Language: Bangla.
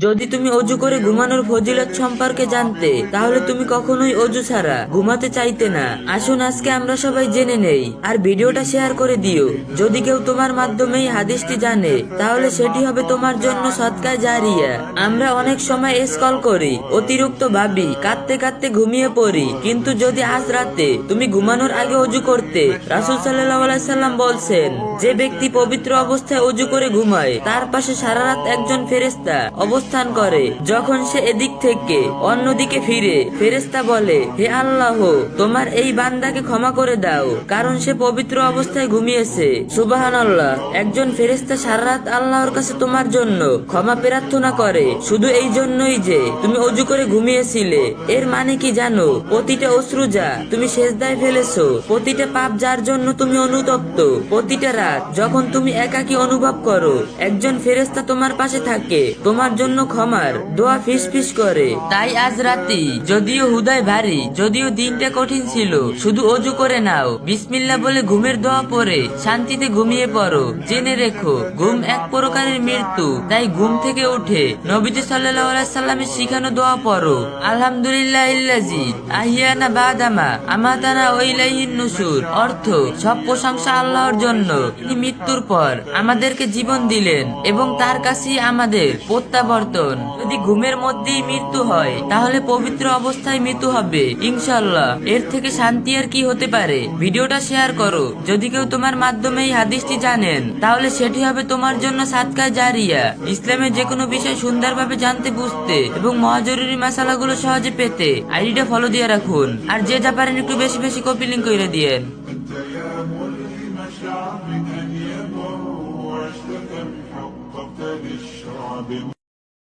যদি তুমি অজু করে ঘুমানোর ফজিলত সম্পর্কে জানতে তাহলে তুমি কখনোই অজু ছাড়া ঘুমাতে চাইতে না। আসুন আজকে আমরা সবাই জেনে নেই, আর ভিডিওটা শেয়ার করে দিও। যদি কেউ তোমার মাধ্যমেই হাদিসটি জানে তাহলে সেটি হবে তোমার জন্য সদকায়ে জারিয়া। আমরা অনেক সময় স্ক্রল করি, অতিরিক্ত ভাবি, কাঁদতে কাঁদতে ঘুমিয়ে পড়ি, কিন্তু যদি আজ রাতে তুমি ঘুমানোর আগে অজু করতে, রাসূল সাল্লাল্লাহু আলাইহি সাল্লাম বলছেন, যে ব্যক্তি পবিত্র অবস্থায় অজু করে ঘুমায় তার পাশে সারা রাত একজন ফেরেশতা অবস্থান করে। যখন সে এদিক থেকে অন্যদিকে ফিরে, ফেরেশতা বলে, হে আল্লাহ, তোমার এই বান্দাকে ক্ষমা করে দাও, কারণ সে পবিত্র অবস্থায় ঘুমিয়েছে। সুবহানাল্লাহ। একজন ফেরেশতা সারা রাত আল্লাহর কাছে তোমার জন্য ক্ষমা প্রার্থনা করে, শুধু এই জন্যই যে তুমি অজু করে ঘুমিয়েছিলে। এর মানে কি জানো? প্রতিটা অশ্রু যা তুমি সেজদায় ফেলেছো, প্রতিটা পাপ যার জন্য তুমি অনুতপ্ত, প্রতিটা রাত যখন তুমি একাকী অনুভব করো, একজন ফেরেশতা তোমার পাশে থাকে, তোমার জন্য ক্ষমার দোয়া ফিসফিস করে। তাই আজ রাতে যদিও হুদায় ভারী, যদিও দিনটা কঠিন ছিল, শুধু অজু করে নাও, বিসমিল্লাহ বলে ঘুমের দোয়া পড়ে শান্তিতে ঘুমিয়ে পড়ো। জেনে রেখো, ঘুম এক প্রকারের মৃত্যু, তাই ঘুম থেকে উঠে নবীজি সাল্লাল্লাহু আলাইহি সাল্লামের শিখানো দোয়া পড়ো। আলহামদুলিল্লাহিল্লাযী আহিয়ানা বাদামা আমাতানা ওয়া ইলাইহিন নুশুর। অর্থ, সব প্রশংসা আল্লাহর জন্য, তিনি মৃত্যুর পর আমাদেরকে জীবন দিলেন এবং তার কাছেই আমাদের প্রত্যাবর্তন। যদি ঘুমের মধ্যেই মৃত্যু হয় তাহলে পবিত্র অবস্থায় মৃত্যু হবে ইনশাআল্লাহ। এর থেকে শান্তি আর কি হতে পারে? ভিডিওটা শেয়ার করো। যদি কেউ তোমার মাধ্যমে এই হাদিসটি জানেন তাহলে সেটি হবে তোমার জন্য সাদকায়ে জারিয়া। ইসলামের যে কোনো বিষয় সুন্দরভাবে জানতে, বুঝতে এবং মহাজরুরি মাসালাগুলো সহজে পেতে আইডিটা ফলো দিয়ে রাখুন। আর যে যা পারেন একটু বেশি বেশি কপি লিংক করে দিয়েন।